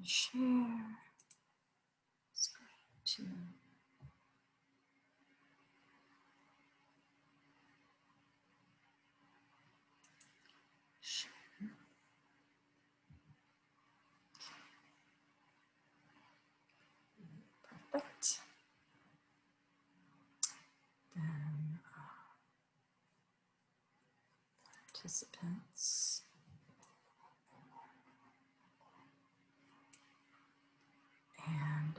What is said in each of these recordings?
Share screen to share. Perfect. Then participants. And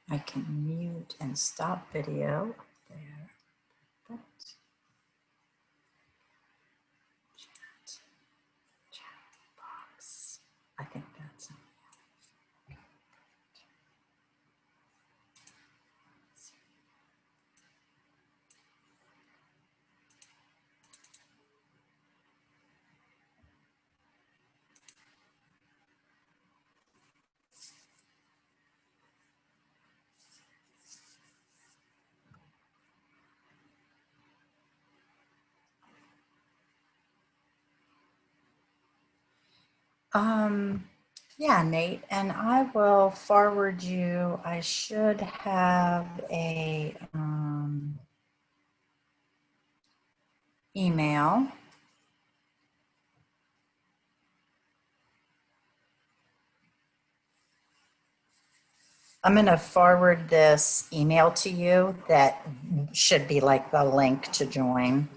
I can mute and stop video there. Perfect. Chat box. I think that's it. Yeah, Nate, and I will forward you. I should have a email. I'm going to forward this email to you that should be like the link to join.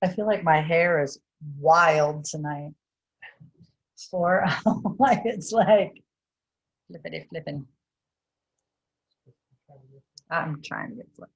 I feel like my hair is wild tonight. For like it's like flippity flipping. I'm trying to get flip.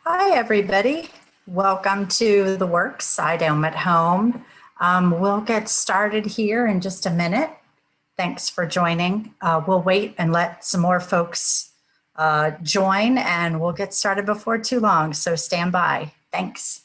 Hi, everybody. Welcome to the work, SciDome at Home. We'll get started here in just a minute. Thanks for joining. We'll wait and let some more folks join, and we'll get started before too long, so stand by. Thanks.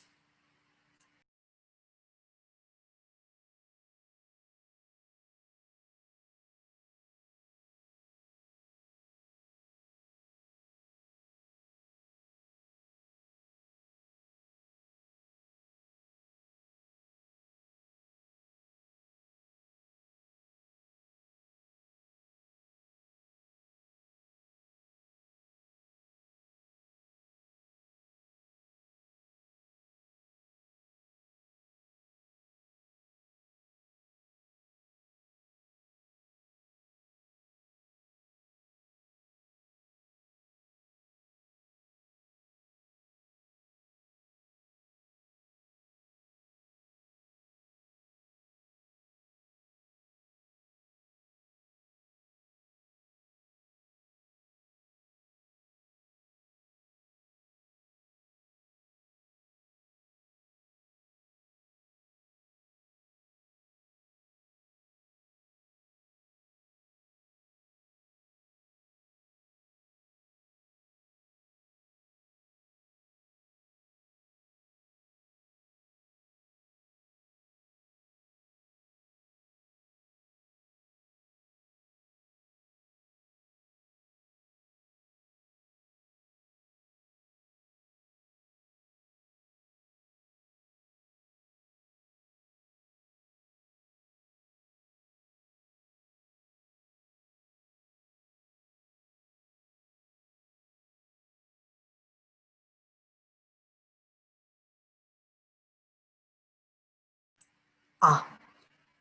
Ah,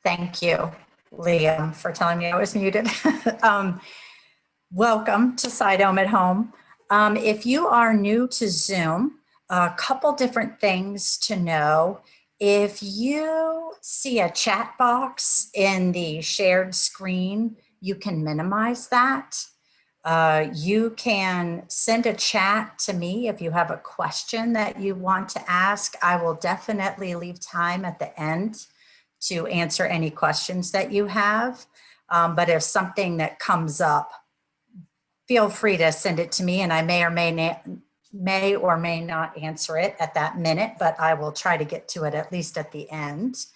thank you, Liam, for telling me I was muted. Welcome to SciDome at Home. If you are new to Zoom, a couple different things to know. If you see a chat box in the shared screen, you can minimize that. You can send a chat to me if you have a question that you want to ask. I will definitely leave time at the end to answer any questions that you have. But if something that comes up, feel free to send it to me, and I may or may not answer it at that minute, but I will try to get to it at least at the end.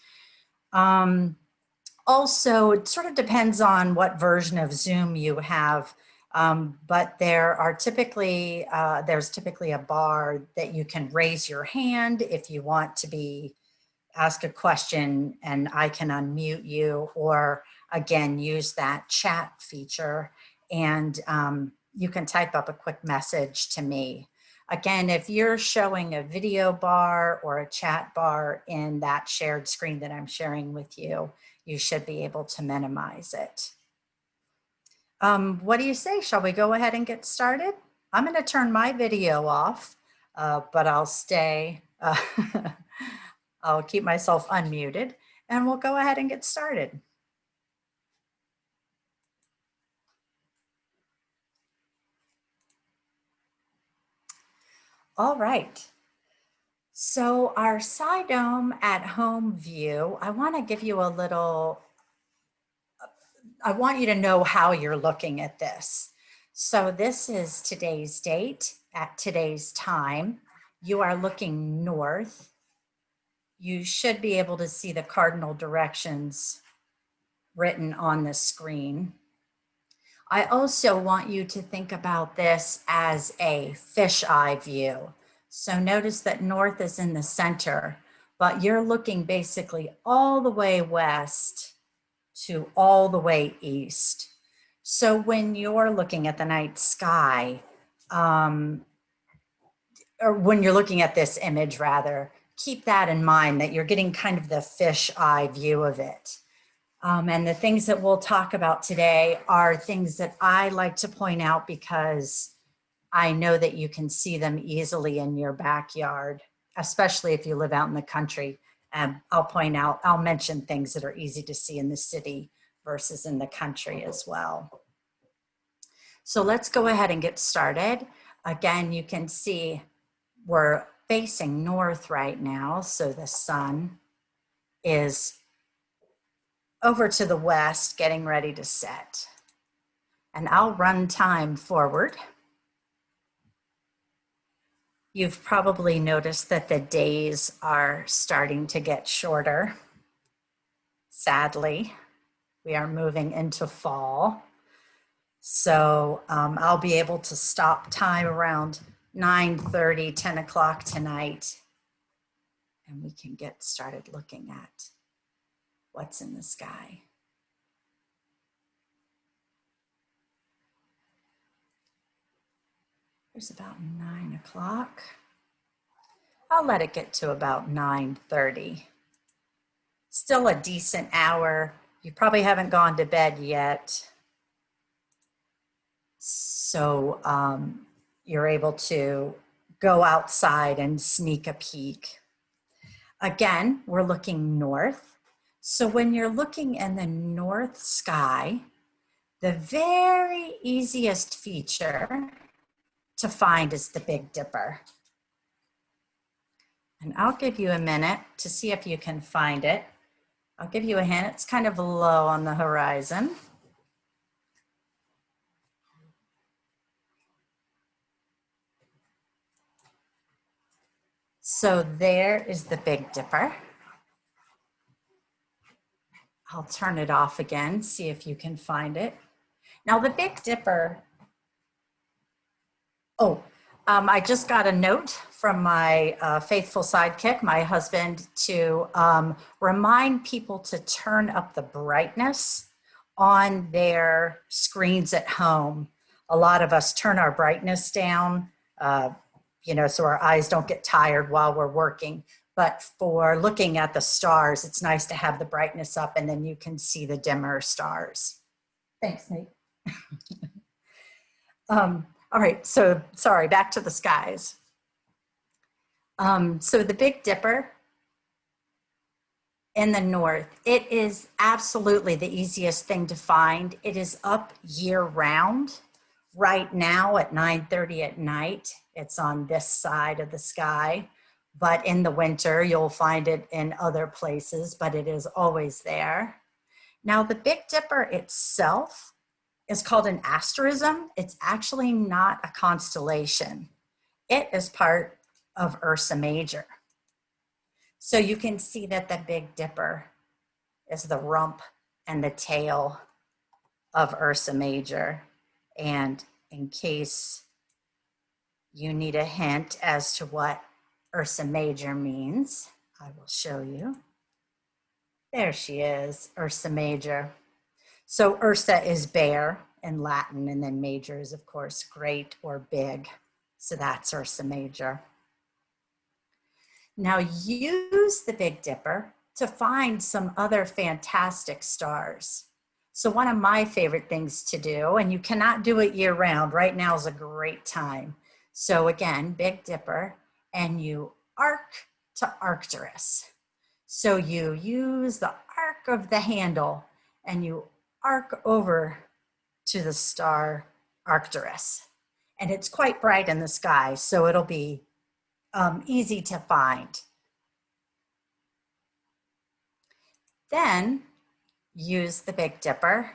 Also, it sort of depends on what version of Zoom you have, but there's typically a bar that you can raise your hand if you want to ask a question, and I can unmute you, or again, use that chat feature, and you can type up a quick message to me. Again, if you're showing a video bar or a chat bar in that shared screen that I'm sharing with you, you should be able to minimize it. What do you say? Shall we go ahead and get started? I'm going to turn my video off, but I'll stay. I'll keep myself unmuted, and we'll go ahead and get started. All right. So our SciDome at home view, I want to give you a little, I want you to know how you're looking at this. So this is today's date at today's time. You are looking north. You should be able to see the cardinal directions written on the screen. I also want you to think about this as a fisheye view. So notice that north is in the center, but you're looking basically all the way west to all the way east. So when you're looking at the night sky, or when you're looking at this image rather, keep that in mind that you're getting kind of the fish eye view of it. And the things that we'll talk about today are things that I like to point out because I know that you can see them easily in your backyard, especially if you live out in the country. I'll mention things that are easy to see in the city versus in the country as well. So let's go ahead and get started. Again, you can see we're facing north right now, so the sun is over to the west, getting ready to set. And I'll run time forward. You've probably noticed that the days are starting to get shorter. Sadly, we are moving into fall. So I'll be able to stop time around 9:30, 10 o'clock tonight, and we can get started looking at what's in the sky. There's about 9 o'clock. I'll let it get to about 9:30. Still a decent hour. You probably haven't gone to bed yet. So you're able to go outside and sneak a peek. Again, we're looking north. So when you're looking in the north sky, the very easiest feature to find is the Big Dipper. And I'll give you a minute to see if you can find it. I'll give you a hint. It's kind of low on the horizon. So there is the Big Dipper. I'll turn it off again, see if you can find it. Now the Big Dipper, I just got a note from my faithful sidekick, my husband, to remind people to turn up the brightness on their screens at home. A lot of us turn our brightness down, so our eyes don't get tired while we're working. But for looking at the stars, it's nice to have the brightness up and then you can see the dimmer stars. Thanks, Nate. All right, so sorry, back to the skies. So the Big Dipper in the north, it is absolutely the easiest thing to find. It is up year round. Right now at 9:30 at night, it's on this side of the sky, but in the winter, you'll find it in other places, but it is always there. Now the Big Dipper itself is called an asterism. It's actually not a constellation. It is part of Ursa Major. So you can see that the Big Dipper is the rump and the tail of Ursa Major. And in case you need a hint as to what Ursa Major means, I will show you. There she is, Ursa Major. So Ursa is bear in Latin, and then major is, of course, great or big. So that's Ursa Major. Now use the Big Dipper to find some other fantastic stars. So one of my favorite things to do, and you cannot do it year round, right now is a great time. So again, Big Dipper, and you arc to Arcturus. So you use the arc of the handle and you arc over to the star Arcturus. And it's quite bright in the sky, so it'll be easy to find. Then use the Big Dipper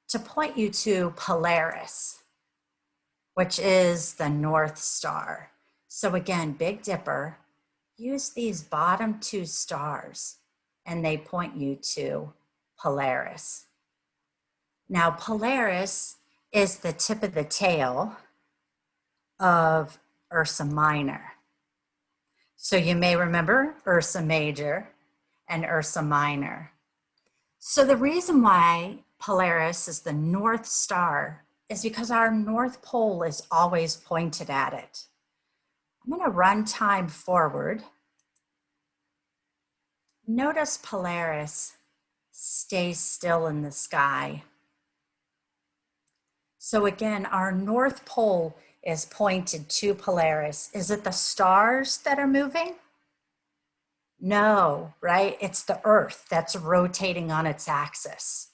to point you to Polaris, which is the North Star. So again, Big Dipper, use these bottom two stars and they point you to Polaris. Now, Polaris is the tip of the tail of Ursa Minor. So you may remember Ursa Major and Ursa Minor. So the reason why Polaris is the North Star is because our North Pole is always pointed at it. I'm going to run time forward. Notice Polaris stays still in the sky. So again, our North Pole is pointed to Polaris. Is it the stars that are moving? No, right? It's the Earth that's rotating on its axis.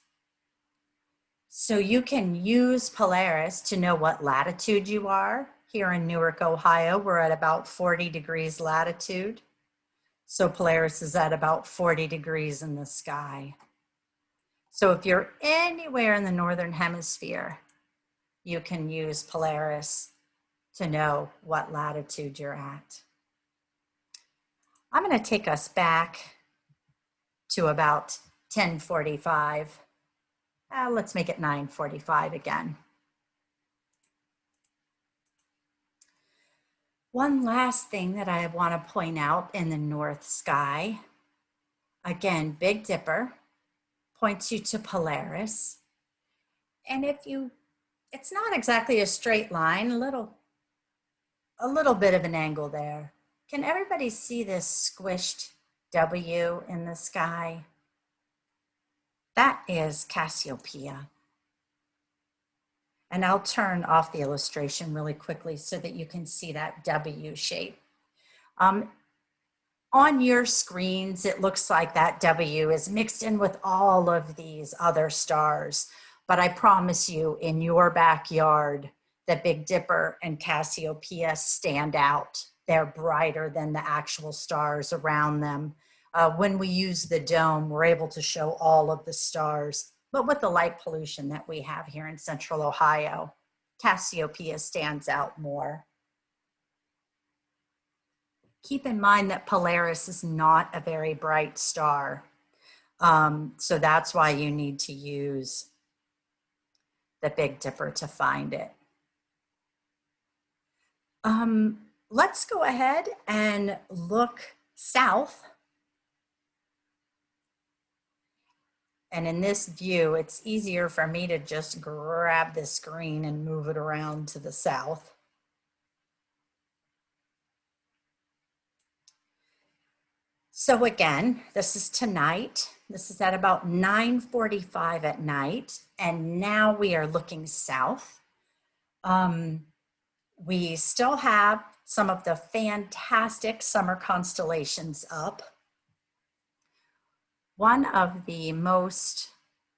So you can use Polaris to know what latitude you are. Here in Newark, Ohio, we're at about 40 degrees latitude. So Polaris is at about 40 degrees in the sky. So if you're anywhere in the Northern Hemisphere, you can use Polaris to know what latitude you're at. I'm going to take us back to about 10:45. Let's make it 9:45 again. One last thing that I want to point out in the north sky, again, Big Dipper points you to Polaris. And it's not exactly a straight line, a little bit of an angle there. Can everybody see this squished W in the sky? That is Cassiopeia. And I'll turn off the illustration really quickly so that you can see that W shape. On your screens, it looks like that W is mixed in with all of these other stars. But I promise you, in your backyard, the Big Dipper and Cassiopeia stand out. They're brighter than the actual stars around them. When we use the dome, we're able to show all of the stars. But with the light pollution that we have here in Central Ohio, Cassiopeia stands out more. Keep in mind that Polaris is not a very bright star. So that's why you need to use the Big Dipper to find it. Let's go ahead and look south. And in this view, it's easier for me to just grab the screen and move it around to the south. So again, this is tonight. This is at about 9:45 at night. And now we are looking south. We still have some of the fantastic summer constellations up. One of the most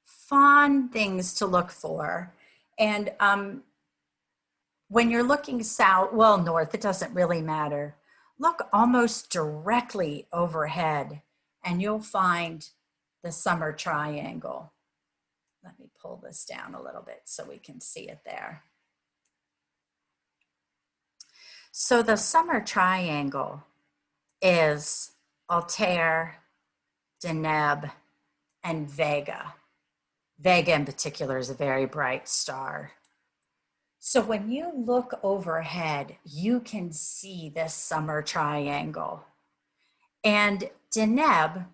fun things to look for, and when you're looking south, well, north, it doesn't really matter. Look almost directly overhead and you'll find the summer triangle. Let me pull this down a little bit so we can see it there. So the summer triangle is Altair, Deneb, and Vega. Vega in particular is a very bright star. So when you look overhead, you can see this summer triangle. And Deneb,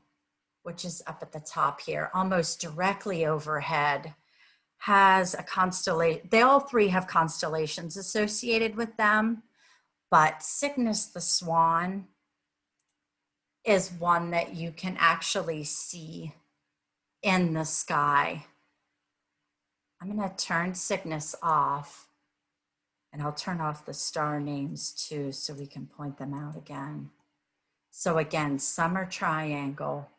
which is up at the top here, almost directly overhead, has a constellation. They all three have constellations associated with them, but Cygnus the Swan is one that you can actually see in the sky. I'm going to turn Cygnus off, and I'll turn off the star names too so we can point them out again. So again, summer triangle.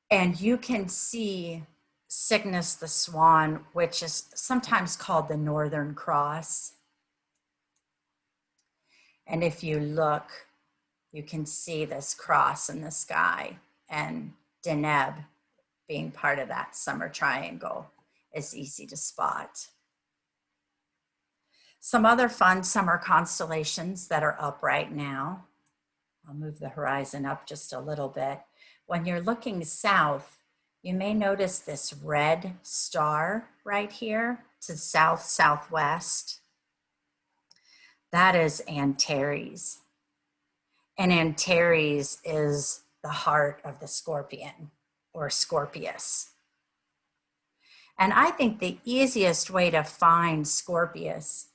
And you can see Cygnus the Swan, which is sometimes called the Northern Cross. And if you look, you can see this cross in the sky, and Deneb being part of that summer triangle is easy to spot. Some other fun summer constellations that are up right now. I'll move the horizon up just a little bit. When you're looking south, you may notice this red star right here to south, southwest. That is Antares. And Antares is the heart of the scorpion, or Scorpius. And I think the easiest way to find Scorpius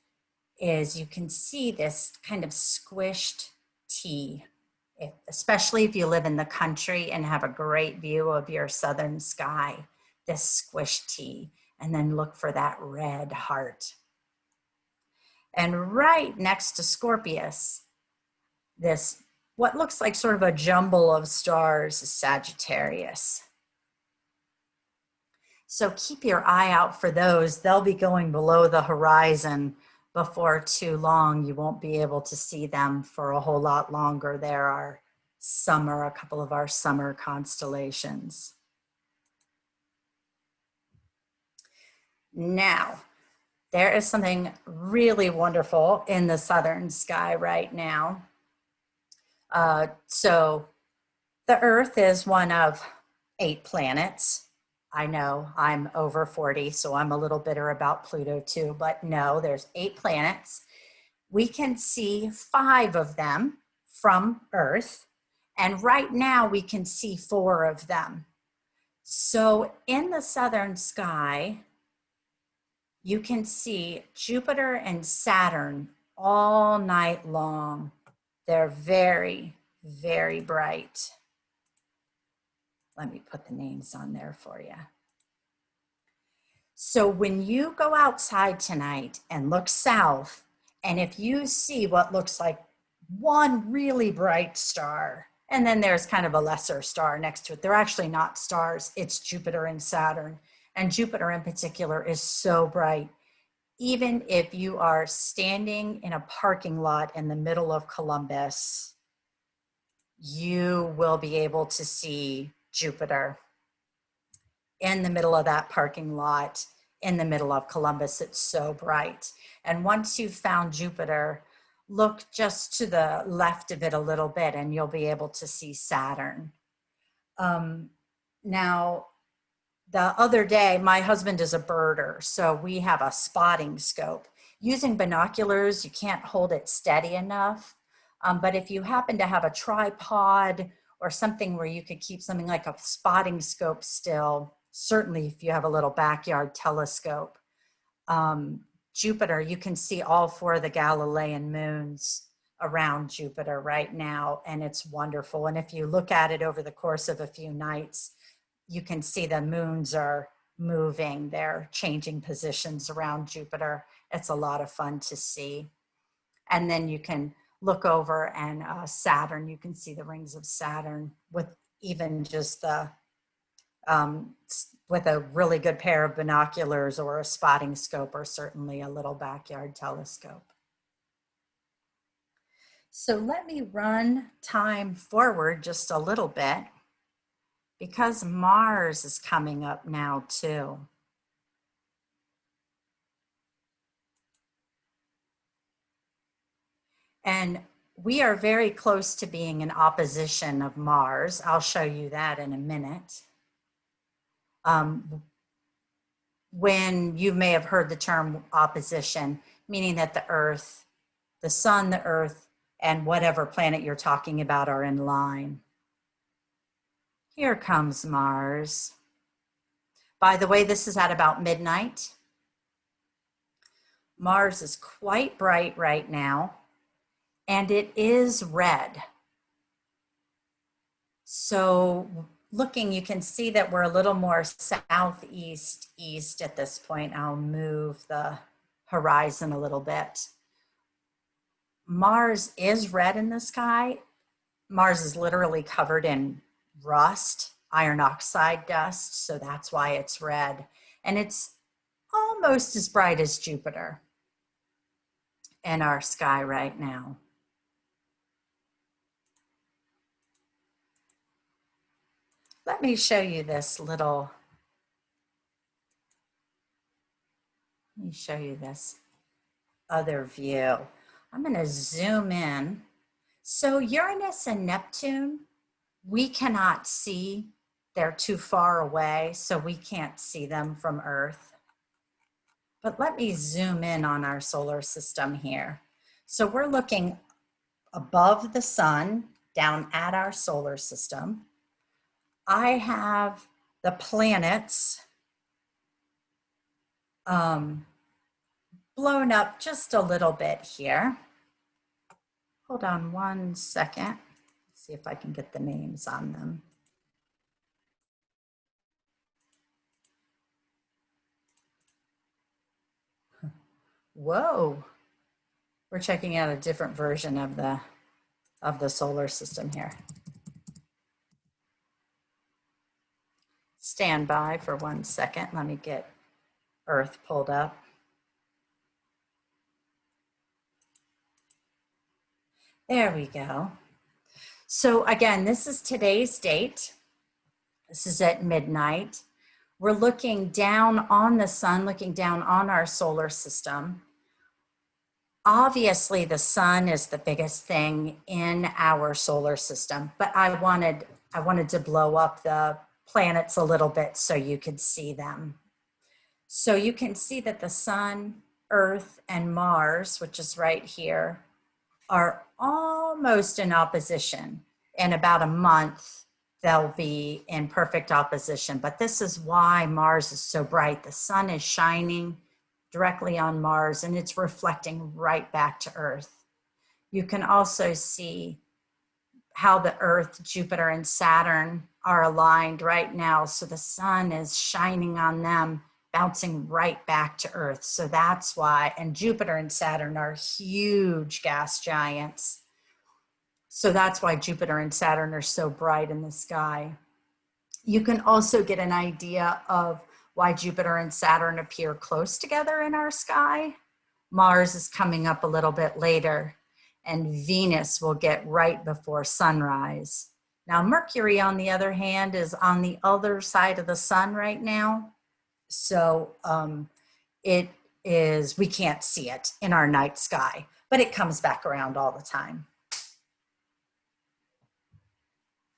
is you can see this kind of squished T, especially if you live in the country and have a great view of your southern sky, this squished T, and then look for that red heart. And right next to Scorpius, this, what looks like sort of a jumble of stars, is Sagittarius. So keep your eye out for those. They'll be going below the horizon before too long. You won't be able to see them for a whole lot longer. There are a couple of our summer constellations. Now, there is something really wonderful in the southern sky right now. So the Earth is one of 8 planets. I know I'm over 40, so I'm a little bitter about Pluto too, but no, there's 8 planets. We can see 5 of them from Earth, and right now we can see 4 of them. So in the southern sky, you can see Jupiter and Saturn all night long. They're very, very bright. Let me put the names on there for you. So when you go outside tonight and look south, and if you see what looks like one really bright star, and then there's kind of a lesser star next to it, they're actually not stars, it's Jupiter and Saturn. And Jupiter in particular is so bright. Even if you are standing in a parking lot in the middle of Columbus, you will be able to see Jupiter in the middle of that parking lot, in the middle of Columbus. It's so bright. And once you've found Jupiter, look just to the left of it a little bit and you'll be able to see Saturn. Now, the other day, my husband is a birder, so we have a spotting scope. Using binoculars, you can't hold it steady enough. But if you happen to have a tripod or something where you could keep something like a spotting scope still, certainly if you have a little backyard telescope, Jupiter, you can see all 4 of the Galilean moons around Jupiter right now, and it's wonderful. And if you look at it over the course of a few nights, you can see the moons are moving, they're changing positions around Jupiter. It's a lot of fun to see. And then you can look over and Saturn, you can see the rings of Saturn with even just the, with a really good pair of binoculars or a spotting scope, or certainly a little backyard telescope. So let me run time forward just a little bit, because Mars is coming up now too. And we are very close to being in opposition of Mars. I'll show you that in a minute. When you may have heard the term opposition, meaning that the Earth, the Sun, the Earth, and whatever planet you're talking about are in line. Here comes Mars. By the way, this is at about midnight. Mars is quite bright right now, and it is red. So looking, you can see that we're a little more southeast east at this point. I'll move the horizon a little bit. Mars is red in the sky. Mars is literally covered in rust, iron oxide dust, so that's why it's red. And it's almost as bright as Jupiter in our sky right now. Let me show you this little, let me show you this other view. I'm going to zoom in. So Uranus and Neptune, we cannot see. They're too far away, so we can't see them from Earth. But let me zoom in on our solar system here. So we're looking above the sun, down at our solar system. I have the planets blown up just a little bit here. Hold on one second. See if I can get the names on them. Whoa. We're checking out a different version of the solar system here. Stand by for 1 second. Let me get Earth pulled up. There we go. So again, this is today's date. This is at midnight. We're looking down on the sun, looking down on our solar system. Obviously, the sun is the biggest thing in our solar system, but I wanted to blow up the planets a little bit so you could see them. So you can see that the sun, Earth, and Mars, which is right here, are almost in opposition. In about a month, they'll be in perfect opposition. But this is why Mars is so bright. The sun is shining directly on Mars and it's reflecting right back to Earth. You can also see how the Earth, Jupiter, and Saturn are aligned right now. So the sun is shining on them, bouncing right back to Earth. So that's why, and Jupiter and Saturn are huge gas giants. So that's why Jupiter and Saturn are so bright in the sky. You can also get an idea of why Jupiter and Saturn appear close together in our sky. Mars is coming up a little bit later, and Venus will get right before sunrise. Now, Mercury, on the other hand, is on the other side of the sun right now. So we can't see it in our night sky, but it comes back around all the time.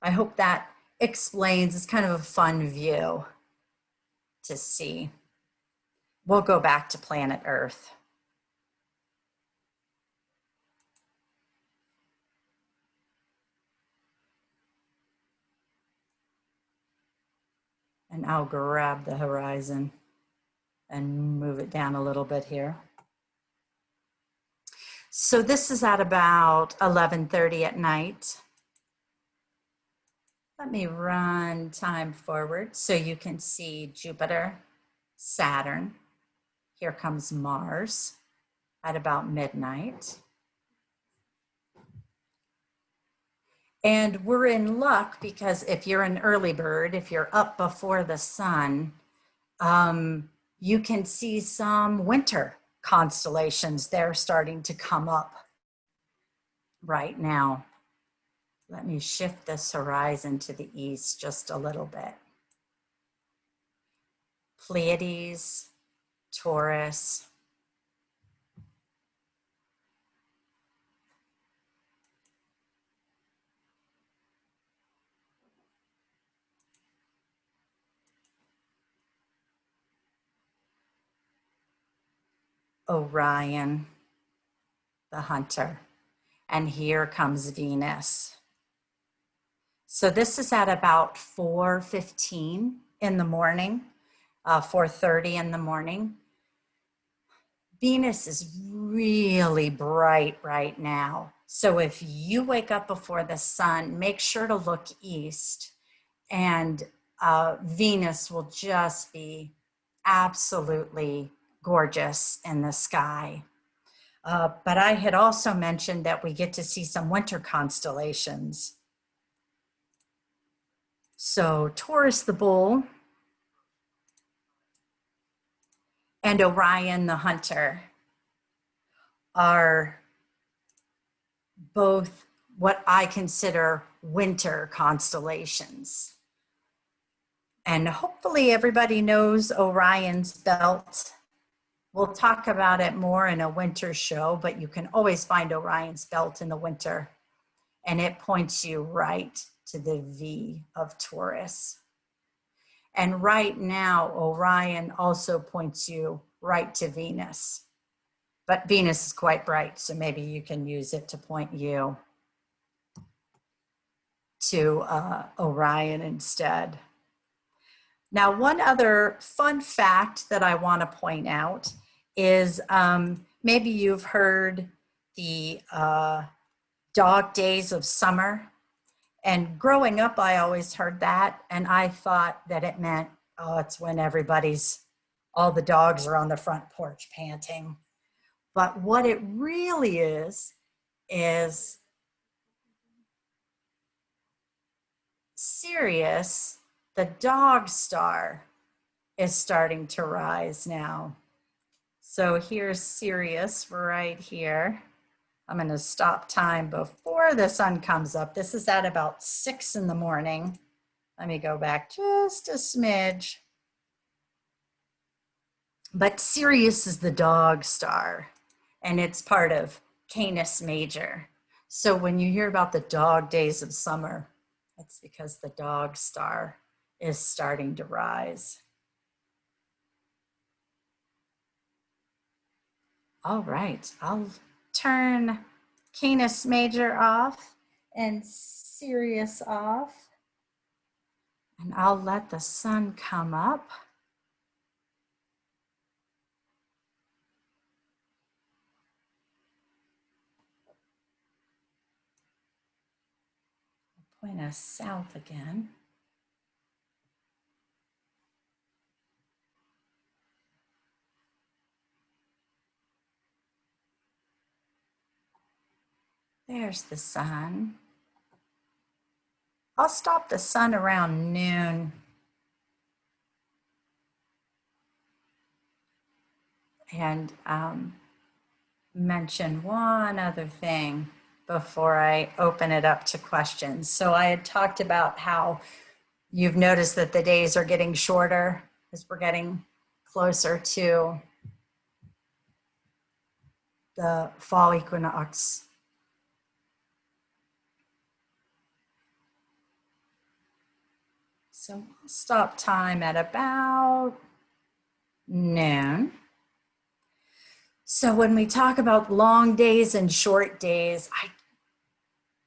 I hope that explains. It's kind of a fun view to see. We'll go back to planet Earth. And I'll grab the horizon and move it down a little bit here. So this is at about 11:30 at night. Let me run time forward so you can see Jupiter, Saturn. Here comes Mars at about midnight. And we're in luck because if you're an early bird, if you're up before the sun, you can see some winter constellations. They're starting to come up right now. Let me shift this horizon to the east just a little bit. Pleiades, Taurus. Orion, the hunter. And here comes Venus. So this is at about 4:15 in the morning, 4:30 in the morning. Venus is really bright right now. So if you wake up before the sun, make sure to look east, and Venus will just be absolutely gorgeous in the sky. But I had also mentioned that we get to see some winter constellations. So Taurus the bull and Orion the hunter are both what I consider winter constellations. And hopefully everybody knows Orion's belt. We'll talk about it more in a winter show, but you can always find Orion's belt in the winter, and it points you right to the V of Taurus. And right now, Orion also points you right to Venus, but Venus is quite bright, so maybe you can use it to point you to Orion instead. Now, one other fun fact that I want to point out is maybe you've heard the dog days of summer. And growing up, I always heard that. And I thought that it meant, oh, it's when all the dogs are on the front porch panting. But what it really is Sirius, the dog star, is starting to rise now. So here's Sirius right here. I'm going to stop time before the sun comes up. This is at about 6 in the morning. Let me go back just a smidge. But Sirius is the dog star, and it's part of Canis Major. So when you hear about the dog days of summer, it's because the dog star is starting to rise. All right, I'll turn Canis Major off and Sirius off, and I'll let the sun come up. Point us south again. There's the sun. I'll stop the sun around noon. And mention one other thing before I open it up to questions. So I had talked about how you've noticed that the days are getting shorter as we're getting closer to the fall equinox. So we'll stop time at about noon. So when we talk about long days and short days, I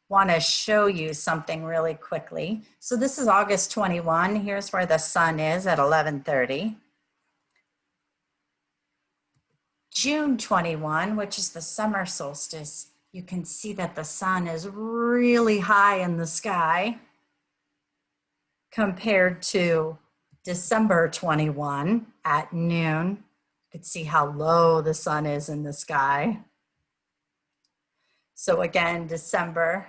want to show you something really quickly. So this is August 21. Here's where the sun is at 11:30. June 21, which is the summer solstice, you can see that the sun is really high in the sky compared to December 21 at noon. You can see how low the sun is in the sky. So again, December,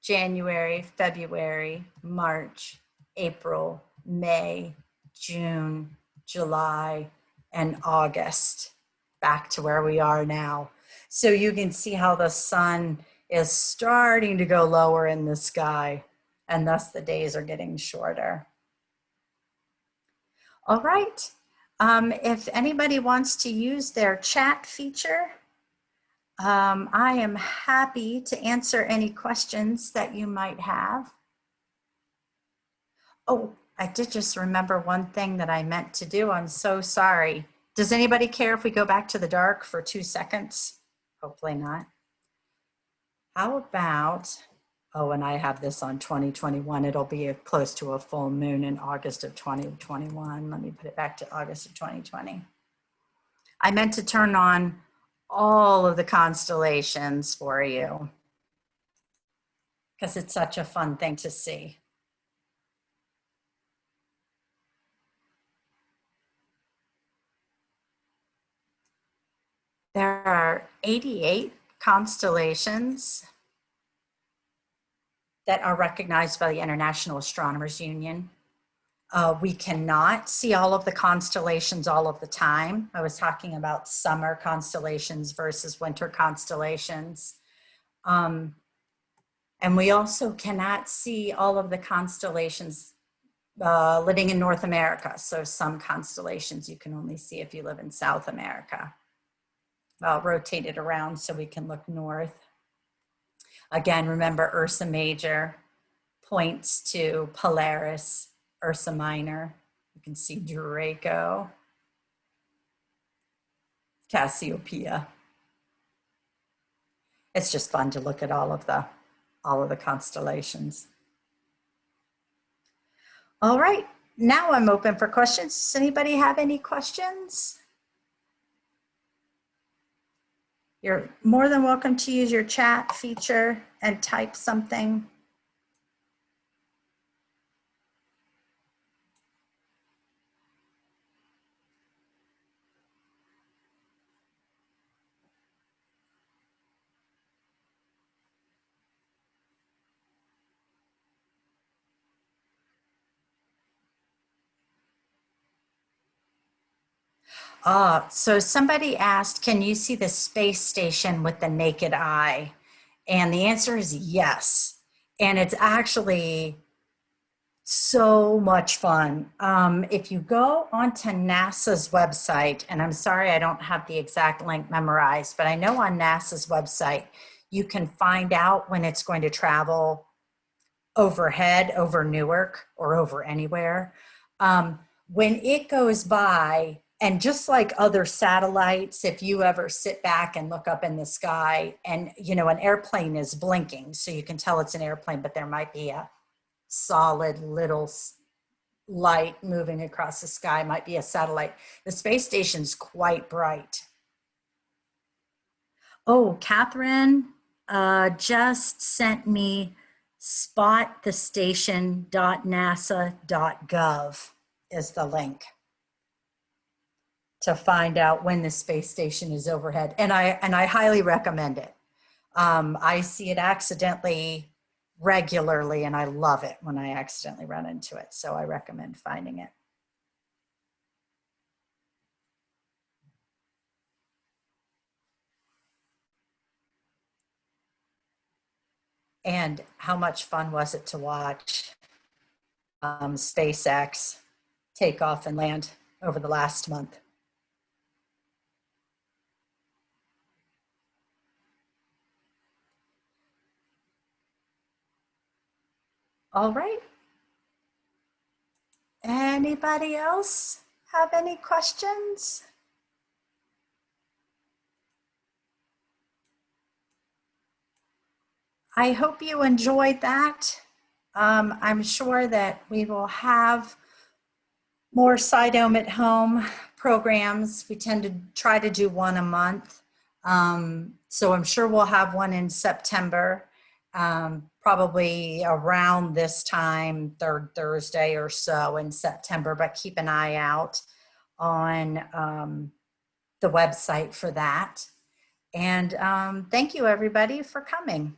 January, February, March, April, May, June, July, and August, back to where we are now. So you can see how the sun is starting to go lower in the sky, and thus the days are getting shorter. All right, if anybody wants to use their chat feature, I am happy to answer any questions that you might have. Oh, I did just remember one thing that I meant to do. I'm so sorry. Does anybody care if we go back to the dark for 2 seconds? Hopefully not. How about, oh, and I have this on 2021. It'll be close to a full moon in August of 2021. Let me put it back to August of 2020. I meant to turn on all of the constellations for you because it's such a fun thing to see. There are 88 constellations that are recognized by the International Astronomers Union. We cannot see all of the constellations all of the time. I was talking about summer constellations versus winter constellations. And we also cannot see all of the constellations living in North America. So some constellations you can only see if you live in South America. I'll rotate it around so we can look north. Again, remember Ursa Major points to Polaris, Ursa Minor. You can see Draco, Cassiopeia. It's just fun to look at all of the constellations. All right, now I'm open for questions. Does anybody have any questions? You're more than welcome to use your chat feature and type something. So somebody asked, can you see the space station with the naked eye? And the answer is yes. And it's actually so much fun. If you go onto NASA's website, and I'm sorry I don't have the exact link memorized, but I know on NASA's website, you can find out when it's going to travel overhead, over Newark, or over anywhere. When it goes by, and just like other satellites, if you ever sit back and look up in the sky and, you know, an airplane is blinking, so you can tell it's an airplane, but there might be a solid little light moving across the sky, might be a satellite. The space station's quite bright. Oh, Catherine just sent me spotthestation.nasa.gov is the link to find out when the space station is overhead. And I highly recommend it. I see it accidentally regularly, and I love it when I accidentally run into it. So I recommend finding it. And how much fun was it to watch SpaceX take off and land over the last month? All right. Anybody else have any questions? I hope you enjoyed that. I'm sure that we will have more SciDome at Home programs. We tend to try to do one a month. So I'm sure we'll have one in September, probably around this time, third Thursday or so in September, but keep an eye out on the website for that. And thank you everybody for coming.